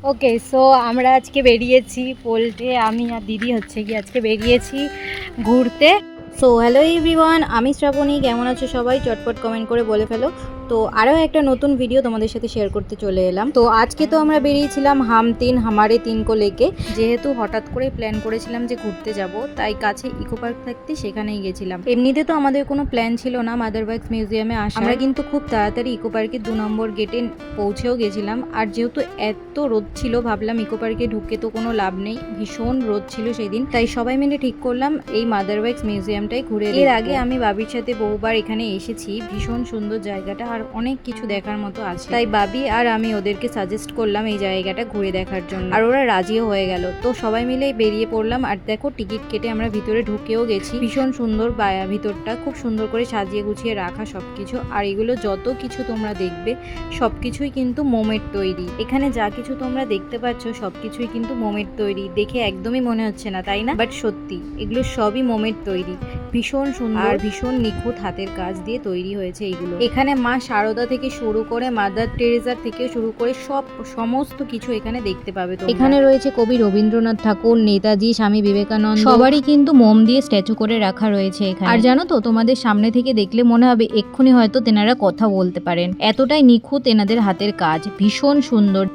ওকে, so আমরা আজকে বেরিয়েছি বলতে আমি আর দিদি হচ্ছে কি আজকে বেরিয়েছি ঘুরতে। সো হ্যালো এভরিওয়ান, আমি শ্রাবণী। কেমন আছো সবাই? চটপট কমেন্ট করে বলে ফেলো। তো আরও একটা নতুন ভিডিও তোমাদের সাথে শেয়ার করতে চলে এলাম। তো আজকে তো আমরা বেরিয়েছিলাম হাম তিন হামারে তিন কো লেকে। যেহেতু হঠাৎ করে প্ল্যান করেছিলাম যে ঘুরতে যাব, তাই কাছে ইকো পার্ক থাকতে সেখানেই গেছিলাম। এমনিতে তো আমাদের কোনো প্ল্যান ছিল না মাদারওয়াক্স মিউজিয়ামে আসা। আমরা কিন্তু খুব তাড়াতাড়ি ইকো পার্কের 2 নম্বর গেটে পৌঁছেও গেছিলাম। আর যেহেতু এত রোদ ছিল, ভাবলাম ইকো পার্কে ঢুকে তো কোনো লাভ নেই, ভীষণ রোদ ছিল সেই দিন। তাই সবাই মিলে ঠিক করলাম এই মাদারওয়াক্স মিউজিয়ামটাই ঘুরে। এর আগে আমি বাবির সাথে বহুবার এখানে এসেছি। ভীষণ সুন্দর জায়গাটা আর অনেক কিছু দেখার মতো আছে। তাই বাবি আর আমি ওদেরকে সাজেস্ট করলাম এই জায়গাটা ঘুরে দেখার জন্য, আর ওরা রাজিও হয়ে গেল। তো সবাই মিলে বেরিয়ে পড়লাম। আর দেখো, টিকিট কেটে আমরা ভিতরে ঢুকেও গেছি। ভীষণ সুন্দর ভিতরটা, খুব সুন্দর করে সাজিয়ে গুছিয়ে রাখা সবকিছু। আর এগুলো যত কিছু তোমরা দেখবে সবকিছুই কিন্তু মোমের তৈরি। এখানে যা কিছু তোমরা দেখতে পাচ্ছ সবকিছুই কিন্তু মোমের তৈরি। দেখে একদমই মনে হচ্ছে না, তাই না? বাট সত্যি এগুলো সবই মোমের তৈরি। ভীষণ সুন্দর আর ভীষণ নিখুঁত হাতের কাজ দিয়ে তৈরি হয়েছে এইগুলো। এখানে মা শারদা থেকে শুরু করে মাদার টেরেসা থেকে শুরু করে সমস্ত কিছু এখানে দেখতে পাবে। তো এখানে রয়েছে কবি রবীন্দ্রনাথ ঠাকুর, নেতাজি, স্বামী বিবেকানন্দ, সবারই কিন্তু মোম দিয়ে স্ট্যাচু করে রাখা রয়েছে এখানে। আর জানো তো, তোমাদের সামনে থেকে দেখলে মনে হবে এক্ষুনি হয়তো তেনারা কথা বলতে পারেন, এতটাই নিখুঁত এনাদের হাতের কাজ। ভীষণ সুন্দর।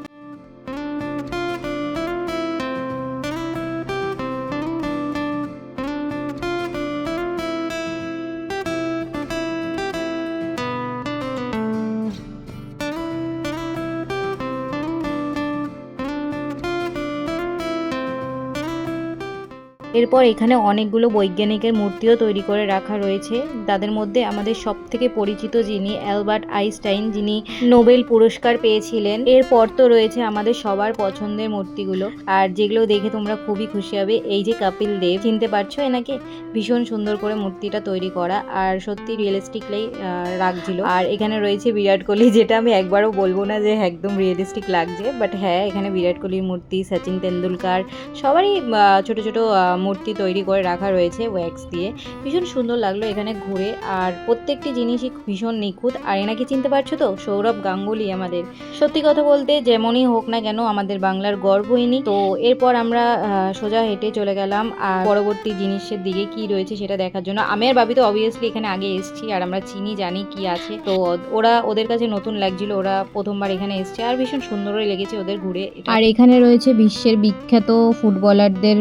এরপর এখানে অনেকগুলো বৈজ্ঞানিকের মূর্তিও তৈরি করে রাখা রয়েছে। তাদের মধ্যে আমাদের সব থেকে পরিচিত যিনি অ্যালবার্ট আইনস্টাইন, যিনি নোবেল পুরস্কার পেয়েছিলেন। এরপর তো রয়েছে আমাদের সবার পছন্দের মূর্তিগুলো, আর যেগুলো দেখে তোমরা খুবই খুশি হবে। এই যে কপিল দেব, চিনতে পারছো এনাকে? ভীষণ সুন্দর করে মূর্তিটা তৈরি করা আর সত্যি রিয়েলিস্টিকলি লাগছিল। আর এখানে রয়েছে বিরাট কোহলি, যেটা আমি একবারও বলবো না যে একদম রিয়েলিস্টিক লাগছে, বাট হ্যাঁ, এখানে বিরাট কোহলির মূর্তি, সচিন তেন্ডুলকার, সবারই ছোট ছোট মূর্তি তৈরি করে রাখা রয়েছে ওয়্যাক্স দিয়ে। ভীষণ সুন্দর লাগলো এখানে ঘুরে। আর প্রত্যেকটি জিনিসই ভীষণ নিখুঁত। আর এনাকে চিনতে পারছো তো? সৌরভ গাঙ্গুলি আমাদের। সত্যি কথা বলতে যেমনই হোক না কেন আমাদের বাংলার গর্বইনি। তো এরপর আমরা সোজা হেঁটে চলে গেলাম আর পরবর্তী জিনিসের দিকে কি রয়েছে সেটা দেখার জন্য। আমি আর ভাবি তো অবভিয়াসলি এখানে আগে এসেছি আর আমরা চিনি, জানি কি আছে। তো ওদের কাছে নতুন লাগছিল, ওরা প্রথমবার এখানে এসছে আর ভীষণ সুন্দরই লেগেছে ওদের ঘুরে। আর এখানে রয়েছে বিশ্বের বিখ্যাত ফুটবলারদের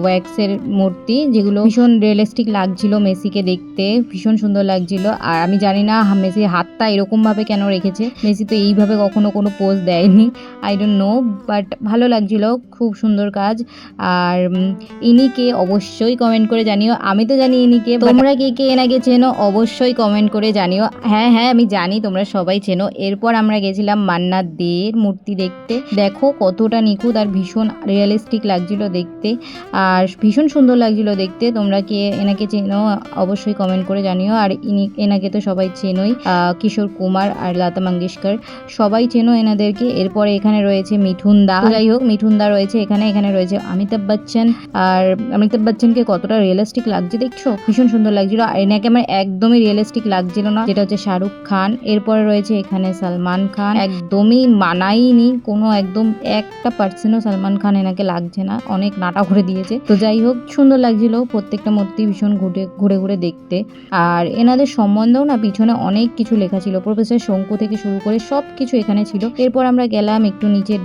ওয়্যাক্সের মূর্তি, যেগুলো ভীষণ রিয়েলিস্টিক লাগছিল মেসিকে দেখতে, ভীষণ সুন্দর লাগছিল। আর আমি জানি না মেসির হাতটা এরকম ভাবে কেন রেখেছে, মেসি তো এইভাবে কখনো কোনো পোজ দেয়নি, আই ডোন্ট নো, বাট ভালো লাগছিল, খুব সুন্দর কাজ। আর ইনিকে অবশ্যই কমেন্ট করে জানিও। আমি তো জানি ইনিকে, তোমরা কে কে এনাকে চেনো অবশ্যই কমেন্ট করে জানিও। হ্যাঁ হ্যাঁ, আমি জানি তোমরা সবাই চেনো। এরপর আমরা গেছিলাম মান্না দের মূর্তি দেখতে। দেখো কতটা নিখুঁত আর ভীষণ রিয়েলিস্টিক লাগছিল দেখতে, আর ভীষণ সুন্দর লাগছিল দেখতে। তোমরা কে এনাকে চেনো অবশ্যই কমেন্ট করে জানিও। আর এনাকে তো সবাই চেনোই, কিশোর কুমার আর লতা মঙ্গেশকর, সবাই চেনো এনাদেরকে। এরপরে এখানে রয়েছে মিঠুন দা, যাই হোক মিঠুন দা রয়েছে এখানে। এখানে রয়েছে অমিতাভ বচ্চন, আর অমিতাভ বচ্চনকে কতটা রিয়েলিস্টিক লাগছে দেখছো, ভীষণ সুন্দর লাগছিল। আর এনাকে আমার একদমই রিয়েলিস্টিক লাগছিল না, যেটা হচ্ছে শাহরুখ খান। এরপরে রয়েছে এখানে সালমান খান, একদমই মানাইনি কোনো, একদম একটা পার্সেন্টও সালমান খান এনাকে লাগছে না, অনেক নাটা করে দিয়েছে। তো যাই হোক, সুন্দর লাগছিল প্রত্যেকটা মূর্তি, ভীষণ ঘুরে ঘুরে দেখতে। আর এনাদের সম্বন্ধেও না পিছনে অনেক কিছু লেখা ছিল, প্রফেসর শঙ্কু থেকে শুরু করে সব কিছু এখানে ছিল। এরপর আমরা গেলাম একটু নিচের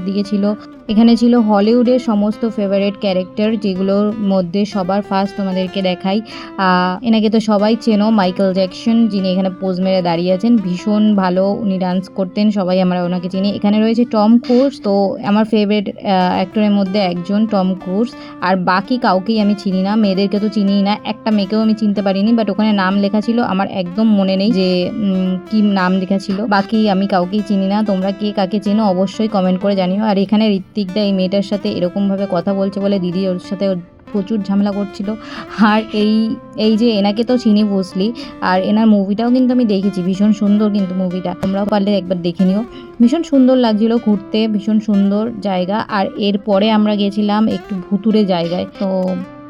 দিকে ছিল, এখানে ছিল হলিউডের সমস্ত ফেভারিট ক্যারেক্টার, যেগুলোর মধ্যে সবার ফার্স্ট তোমাদেরকে দেখাই। এনাকে তো সবাই চেনো, মাইকেল জ্যাকসন, যিনি এখানে পোজ মেরে দাঁড়িয়ে আছেন। ভীষণ ভালো উনি ডান্স করতেন, সবাই আমরা ওনাকে চিনি। এখানে রয়েছে টম ক্রুজ, তো আমার ফেভারিট অ্যাক্টরের মধ্যে একজন টম ক্রুজ। আর বাকি কাউকেই আমি চিনি না, মেয়েদেরকে তো চিনিই না, একটা মেয়েকেও আমি চিনতে পারিনি। বাট ওখানে নাম লেখা ছিল, আমার একদম মনে নেই যে কি নাম লেখা ছিল। বাকি আমি কাউকেই চিনি না, তোমরা কে কাকে চেনো অবশ্যই কমেন্ট করে জানিও। আর এখানে ঋত্বিকদা এই মেয়েটার সাথে এরকমভাবে কথা বলছে বলে দিদি ওর সাথে প্রচুর ঝামেলা করছিল। আর এই যে এনাকে তো চিনি বুঝলি, আর এনার মুভিটাও কিন্তু আমি দেখেছি, ভীষণ সুন্দর কিন্তু মুভিটা, তোমরাও পারলে একবার দেখে নিও। ভীষণ সুন্দর লাগছিল ঘুরতে, ভীষণ সুন্দর জায়গা। আর এরপরে আমরা গেছিলাম একটু ভুতুরে জায়গায়। তো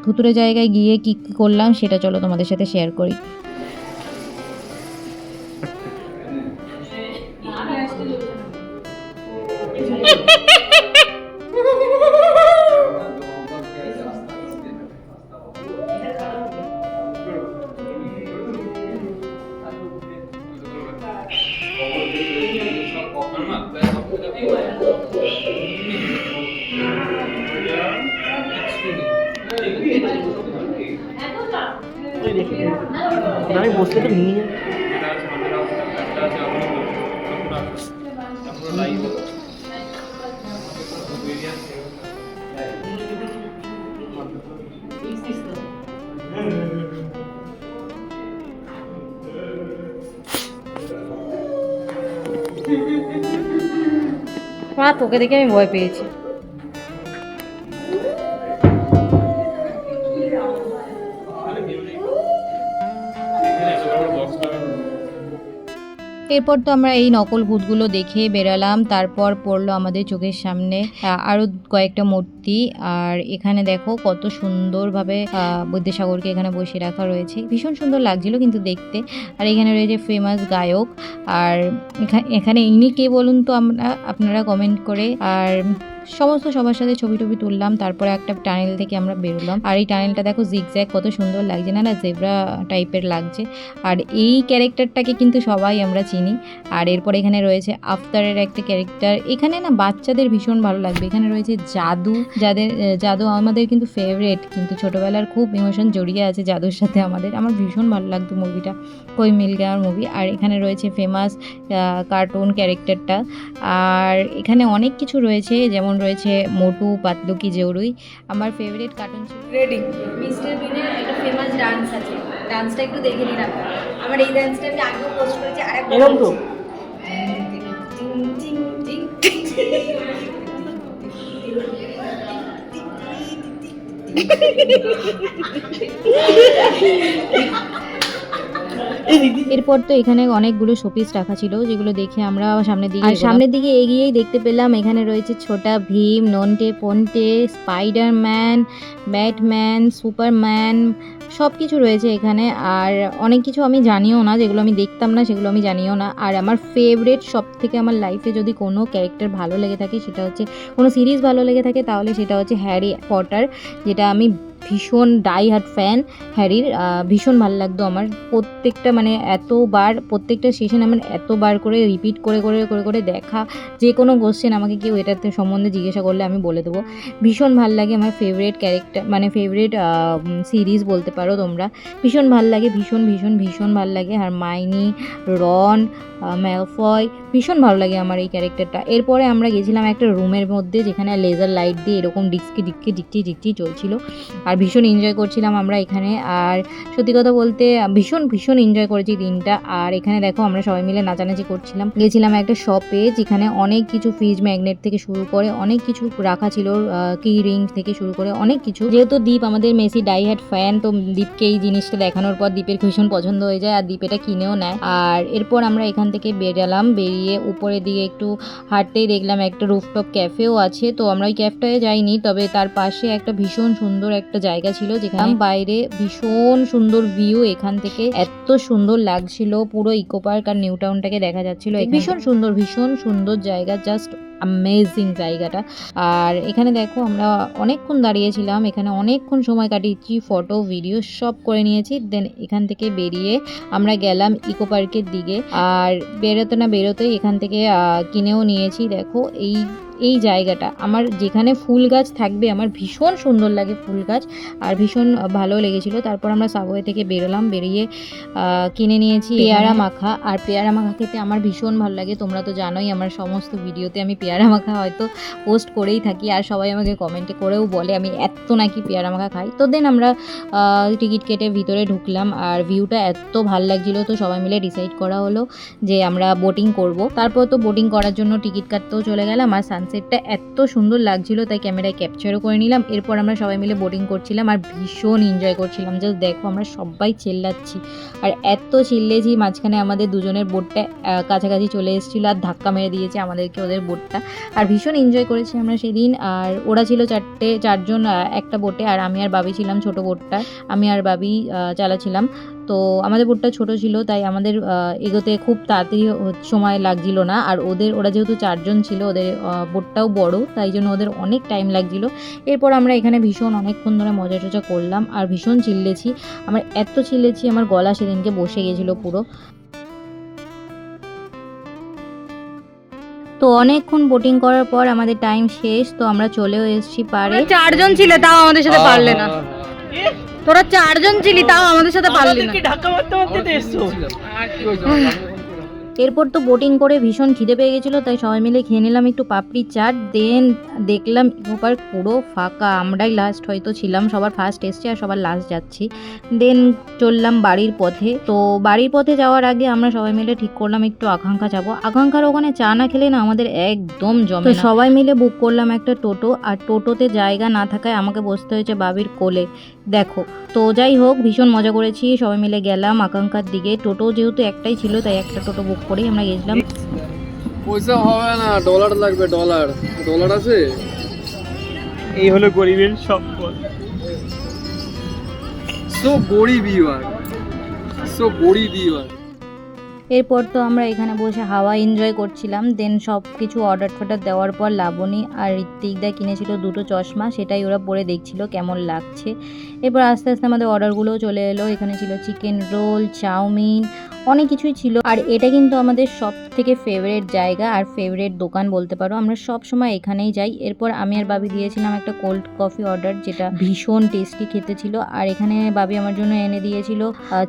ভুতুরে জায়গায় গিয়ে কি করলাম সেটা চলো তোমাদের সাথে শেয়ার করি। দেখি না, আমি বসলে তো নিয়ে যাবে। মা তোকে দেখে আমি ভয় পেয়েছি। এরপর তো আমরা এই নকল ভূতগুলো দেখে বেরালাম। তারপর পড়লো আমাদের চোখের সামনে আরো কয়েকটা মূর্তি। আর এখানে দেখো কত সুন্দরভাবে বিদ্যাসাগরকে এখানে বসিয়ে রাখা রয়েছে, ভীষণ সুন্দর লাগছিল কিন্তু দেখতে। আর এখানে রয়েছে ফেমাস গায়ক। আর এখানে ইনি কে বলুন তো আপনারা কমেন্ট করে। আর সমস্ত সবার সাথে ছবি টবি তুললাম। তারপরে একটা টানেল থেকে আমরা বেরোলাম। আর এই টানেলটা দেখো জিগজ্যাগ কত সুন্দর লাগছে না, জেব্রা টাইপের লাগছে। আর এই ক্যারেক্টারটাকে কিন্তু সবাই আমরা চিনি। আর এরপর এখানে রয়েছে আফতারের একটা ক্যারেক্টার। এখানে না বাচ্চাদের ভীষণ ভালো লাগবে। এখানে রয়েছে জাদু, জাদু আমাদের কিন্তু ফেভারিট, কিন্তু ছোটোবেলার খুব ইমোশন জড়িয়ে আছে জাদুর সাথে আমার ভীষণ ভালো লাগতো মুভিটা, কোই মিল গায়ার মুভি। আর এখানে রয়েছে ফেমাস কার্টুন ক্যারেক্টারটা। আর এখানে অনেক কিছু রয়েছে, যেমন রয়েছে মোটু পাতলু কি জরুই, আমার ফেভারিট কার্টুন ছিল। রেডি মিস্টার বিনের একটা ফেমাস ডান্স আছে, ডান্সটা একটু দেখে নিন আপনারা। আমার এই ডান্সটা আমি আগেও পোস্ট করেছি, আরেকবার এরকম তো এরপর তো এখানে অনেকগুলো শোপিস রাখা ছিল, যেগুলো দেখে আমরা সামনের দিকে এগিয়েই দেখতে পেলাম এখানে রয়েছে Chhota Bheem, Nonte Phonte, Spiderman, Batman, Superman, সব কিছু রয়েছে এখানে। আর অনেক কিছু আমি জানিও না, যেগুলো আমি দেখতাম না সেগুলো আমি জানিও না। আর আমার ফেভারিট সব থেকে আমার লাইফে যদি কোনো ক্যারেক্টার ভালো লেগে থাকে, সেটা হচ্ছে কোনো সিরিজ ভালো লেগে থাকে, তাহলে সেটা হচ্ছে হ্যারি পটার, যেটা আমি ভীষণ ডাই হার্ট ফ্যান হ্যারির। ভীষণ ভালো লাগতো আমার। প্রত্যেকটা মানে এতবার, প্রত্যেকটা সেশন আমার এতবার করে রিপিট করে করে করে করে দেখা। যে কোনো কোশ্চেন আমাকে কেউ এটাতে সম্বন্ধে জিজ্ঞাসা করলে আমি বলে দেবো। ভীষণ ভালো লাগে, আমার ফেভারিট ক্যারেক্টার মানে ফেভারিট সিরিজ বলতে পারো তোমরা। ভীষণ ভালো লাগে, ভীষণ ভীষণ ভীষণ ভালো লাগে। আর মাইনি, রন, ম্যালফয়, ভীষণ ভালো লাগে আমার এই ক্যারেক্টারটা। এরপরে আমরা গেছিলাম একটা রুমের মধ্যে, যেখানে লেজার লাইট দিয়ে এরকম ডিক্কি চলছিল। আর ভীষণ এনজয় করছিলাম আমরা এখানে। আর সত্যি কথা বলতে ভীষণ ভীষণ এনজয় করেছি দিনটা। আর এখানে দেখো আমরা সবাই মিলে নাচানাচি করছিলাম। গেছিলাম একটা শপে, যেখানে অনেক কিছু ফ্রিজ ম্যাগনেট থেকে শুরু করে অনেক কিছু রাখা ছিল, কি রিং থেকে শুরু করে অনেক কিছু। যেহেতু দীপ আমাদের মেসি ডাইহার্ট ফ্যান, তো দীপকে এই জিনিসটা দেখানোর পর দীপের ভীষণ পছন্দ হয়ে যায়, আর দীপ এটা কিনেও নেয়। আর এরপর আমরা এখান থেকে বেরালাম, বেরিয়ে উপরের দিকে একটু হাঁটতেই দেখলাম একটা রুফটপ ক্যাফেও আছে। তো আমরা ওই ক্যাফটায় যাইনি, তবে তার পাশে একটা ভীষণ সুন্দর একটা জায়গা ছিল, যেখানে বাইরে ভীষণ সুন্দর ভিউ। এখান থেকে এত সুন্দর লাগছিল, পুরো ইকো পার্ক আর নিউ টাউনটাকে দেখা যাচ্ছিল। ভীষণ সুন্দর জায়গা, জাস্ট অ্যামেজিং জায়গাটা। আর এখানে দেখো আমরা অনেকক্ষণ দাঁড়িয়েছিলাম, এখানে অনেকক্ষণ সময় কাটিয়েছি, ফটো ভিডিও সব করে নিয়েছি। দেন এখান থেকে বেরিয়ে আমরা গেলাম ইকো পার্কের দিকে। আর বেরোতেই এখান থেকে কিনেও নিয়েছি। দেখো এই জায়গাটা আমার, যেখানে ফুল গাছ থাকবে আমার ভীষণ সুন্দর লাগে ফুল গাছ, আর ভীষণ ভালো লেগেছিলো। তারপর আমরা সাবওয়ে থেকে বেরোলাম, বেরিয়ে কিনে নিয়েছি পেয়ারা মাখা। আর পেয়ারা মাখা খেতে আমার ভীষণ ভালো লাগে, তোমরা তো জানোই আমার সমস্ত ভিডিওতে আমি পেয়ারা মাখা হয়তো পোস্ট করেই থাকি, আর সবাই আমাকে কমেন্টে করেও বলে আমি এত নাকি পেয়ারা মাখা খাই। তো দেন আমরা টিকিট কেটে ভিতরে ঢুকলাম, আর ভিউটা এত ভালো লাগছিলো, তো সবাই মিলে ডিসাইড করা হলো যে আমরা বোটিং করব। তারপর তো বোটিং করার জন্য টিকিট কাটতেও চলে গেলাম। আর সানসেটটা এত সুন্দর লাগছিল, তাই ক্যামেরায় ক্যাপচারও করে নিলাম। এরপর আমরা সবাই মিলে বোটিং করছিলাম আর ভীষণ এনজয় করছিলাম। জাস্ট দেখো আমরা সবাই চিল্লাচ্ছি, আর এত চিল্লেছি, মাঝখানে আমাদের দুজনের বোটটা কাছাকাছি চলে এসেছিলো আর ধাক্কা মেরে দিয়েছে আমাদেরকে ওদের বোটটা। আর ভীষণ এনজয় করেছি আমরা সেদিন। আর ওরা ছিল চারজন একটা বোটে, আর আমি আর বাবি ছিলাম ছোট বোটটা, আমি আর বাবি চালাছিলাম। তো আমাদের বোটটা ছোট ছিল, তাই আমাদের এগোতে খুব তাড়াতাড়ি সময় লাগছিল না। আর ওরা যেহেতু চারজন ছিল, ওদের বোটটাও বড়, তাই জন্য ওদের অনেক টাইম লাগছিল। এরপর আমরা এখানে ভীষণ অনেকক্ষণ ধরে মজা টজা করলাম, আর ভীষণ চিল্লেছি। আমার এত চিল্লেছি আমার গলা সেদিনকে বসে গেছিলো পুরো। তো অনেকক্ষণ বোটিং করার পর আমাদের টাইম শেষ, তো আমরা চলেও এসেছি পারে। চারজন ছিল, তাও আমাদের সাথে পারলে না। তোরা 4 জন ছিলি, তাও আমাদের সাথে পারলি না। আমাদেরকে ধাক্কা মারতে মারতে তো এসছো। এরপর তো বোটিং করে ভীষণ খিদে পেয়ে গেছিলো, তাই সবাই মিলে খেয়ে নিলাম একটু পাপড়ি চাট। দেন দেখলাম ইকোপার পুরো ফাঁকা, আমরাই লাস্ট হয়তো ছিলাম, সবার ফার্স্ট এসছি আর সবার লাস্ট যাচ্ছি। দেন চললাম বাড়ির পথে। তো বাড়ির পথে যাওয়ার আগে আমরা সবাই মিলে ঠিক করলাম একটু আকাঙ্ক্ষা যাবো। আকাঙ্ক্ষার ওখানে চা না খেলে না আমাদের একদম জমে না। সবাই মিলে বুক করলাম একটা টোটো, আর টোটোতে জায়গা না থাকায় আমাকে বসতে হয়েছে বাবির কোলে। দেখো, তো যাই হোক ভীষণ মজা করেছি, সবাই মিলে গেলাম আকাঙ্ক্ষার দিকে। টোটো যেহেতু একটাই ছিল তাই একটা টোটো বুক করেই আমরা গেছিলাম। পয়সা হবে না, ডলার লাগবে, ডলার। ডলার আছে? এই হলো গরিবের সম্পদ। সো গরিব ইউ আর, সো গরিব ইউ আর। এরপর তো আমরা এখানে বসে হাওয়া এনজয় করছিলাম। দেন সব কিছু অর্ডার ফর্ডার দেওয়ার পর লাবণী আর ঋত্বিকদা কিনেছিল 2টো চশমা, সেটাই ওরা পরে দেখছিল কেমন লাগছে। এরপর আস্তে আস্তে আমাদের অর্ডারগুলোও চলে এলো। এখানে ছিল চিকেন রোল, চাউমিন, অনেক কিছুই ছিল। আর এটা কিন্তু আমাদের সব থেকে ফেভারিট জায়গা আর ফেভারিট দোকান বলতে পারো, আমরা সব সময় এখানেই যাই। এরপর আমি আর বাবি দিয়েছিলাম একটা কোল্ড কফি অর্ডার, যেটা ভীষণ টেস্টি খেতে ছিল। আর এখানে বাবি আমার জন্য এনে দিয়েছিল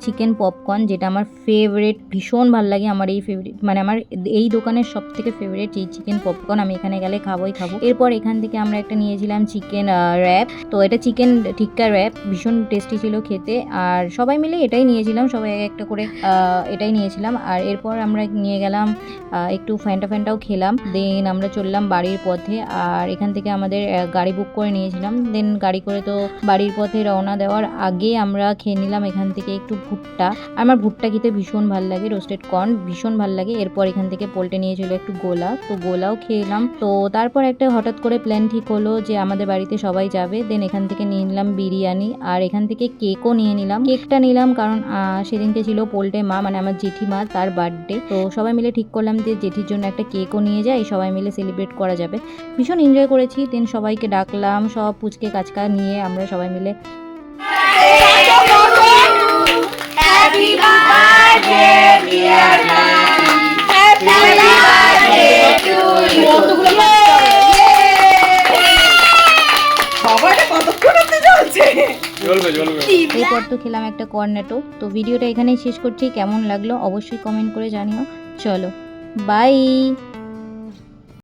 চিকেন পপকর্ন, যেটা আমার ফেভারিট, ভীষণ ভালো লাগে আমার এই ফেভারিট, মানে আমার এই দোকানের সব থেকে ফেভারিট এই চিকেন পপকর্ন, আমি এখানে গেলে খাবোই খাবো। এরপর এখান থেকে আমরা একটা নিয়েছিলাম চিকেন র্যাপ, তো এটা চিকেন টিক্কা র্যাপ, ভীষণ টেস্টি ছিল খেতে। আর সবাই মিলে এটাই নিয়েছিলাম, সবাই এক একটা করে এটাই নিয়েছিলাম। আর এরপর আমরা নিয়ে গেলাম একটু ফ্যান্টাও খেলাম। দেন আমরা চললাম বাড়ির পথে, আর এখান থেকে আমাদের গাড়ি বুক করে নিয়েছিলাম। দেন গাড়ি করে তো বাড়ির পথে রওনা দেওয়ার আগে আমরা খেয়ে নিলাম এখান থেকে একটু ভুট্টা। আমার ভুট্টা খেতে ভীষণ ভালো লাগে, রোস্টেড কর্ন ভীষণ ভালো লাগে। এরপর এখান থেকে পোল্টে নিয়েছিল একটু গোলা, তো গোলাও খেলাম। তো তারপর একটা হঠাৎ করে প্ল্যান ঠিক হলো যে আমাদের বাড়িতে সবাই যাবে। দেন এখান থেকে নিয়ে নিলাম বিরিয়ানি, আর এখান থেকে কেকও নিয়ে নিলাম। কেকটা নিলাম কারণ সেদিনকে ছিল পোল্টে মা, মানে আমার জেঠিমা, তার বার্থডে। তো সবাই মিলে ঠিক করলাম যে জেঠির জন্য একটা কেকও নিয়ে যাই, সবাই মিলে সেলিব্রেট করা যাবে। ভীষণ এনজয় করেছি। দেন সবাইকে ডাকলাম, সব পুচকে কাচকা নিয়ে আমরা সবাই মিলে এরপর তো খেলাম একটা কর্নেটো। তো ভিডিওটা এখানেই শেষ করছি, কেমন লাগলো অবশ্যই কমেন্ট করে জানিও। চলো বাই।